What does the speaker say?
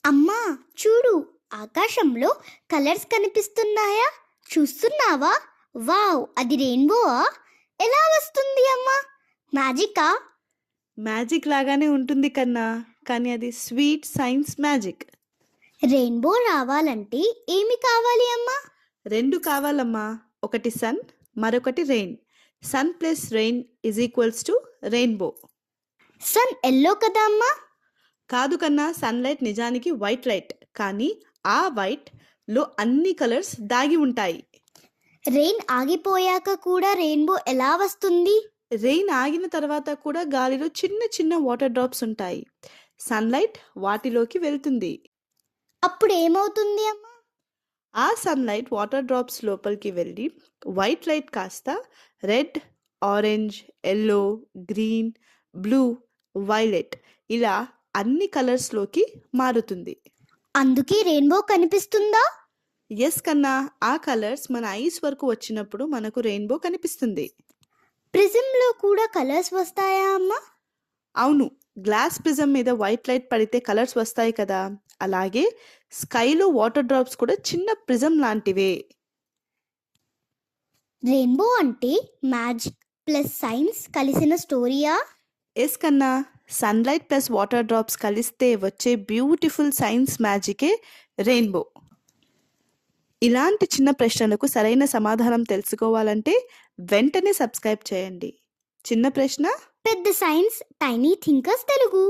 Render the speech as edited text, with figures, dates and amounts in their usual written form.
అమ్మా చూడు, ఆకాశంలో కలర్స్ కనిపిస్తున్నాయా? చూస్తున్నావా? వావ్, అది రెయిన్బోవా? ఎలా వస్తుంది అమ్మా? మ్యాజికా? మ్యాజిక్ లాగానే ఉంటుంది కన్నా, కానీ అది స్వీట్ సైన్స్ మ్యాజిక్. రెయిన్బో రావాలంటే ఏమి కావాలి అమ్మా? రెండు కావాలమ్మా, ఒకటి సన్, మరొకటి rain. Sun plus rain is equals to rainbow. Sun yellow కదా అమ్మా? కాదు కన్నా, సన్లైట్ నిజానికి వైట్ లైట్, కానీ ఆ వైట్ లో అన్ని కలర్స్ దాగి ఉంటాయి. రెయిన్ ఆగిపోయాక కూడా రెయిన్బో ఎలా వస్తుంది? రెయిన్ ఆగిన తర్వాత కూడా గాలిలో చిన్న చిన్న వాటర్ డ్రాప్స్ ఉంటాయి. సన్లైట్ వాటిలోకి వెళ్తుంది. అప్పుడు ఏమవుతుంది అమ్మా? ఆ సన్లైట్ వాటర్ డ్రాప్స్ లోపలికి వెళ్ళి వైట్ లైట్ కాస్త red, orange, yellow, green, blue, violet ఇలా అన్ని కలర్స్లోకి మారుతుంది. అందుకే రెయిన్బో కనిపిస్తుందా? ఎస్ కన్నా, ఆ కలర్స్ మన ఐస్ వరకు వచ్చినప్పుడు మనకు రెయిన్బో కనిపిస్తుంది. ప్రిజంలో కూడా కలర్స్ వస్తాయా అమ్మా? అవును, గ్లాస్ ప్రిజం మీద వైట్ లైట్ పడితే కలర్స్ వస్తాయి కదా, అలాగే స్కైలో వాటర్ డ్రాప్స్ కూడా చిన్న ప్రిజం లాంటివే. రెయిన్బో అంటే మ్యాజిక్ ప్లస్ సైన్స్ కలిసిన స్టోరీయా? ఎస్ కన్నా, సన్లైట్ ప్లస్ వాటర్ డ్రాప్స్ కలిస్తే వచ్చే బ్యూటిఫుల్ సైన్స్ మ్యాజికే రెయిన్బో. ఇలాంటి చిన్న ప్రశ్నలకు సరైన సమాధానం తెలుసుకోవాలంటే వెంటనే సబ్స్క్రైబ్ చేయండి. చిన్న ప్రశ్న, పెద్ద సైన్స్, టైనీ థింకర్స్ తెలుగు.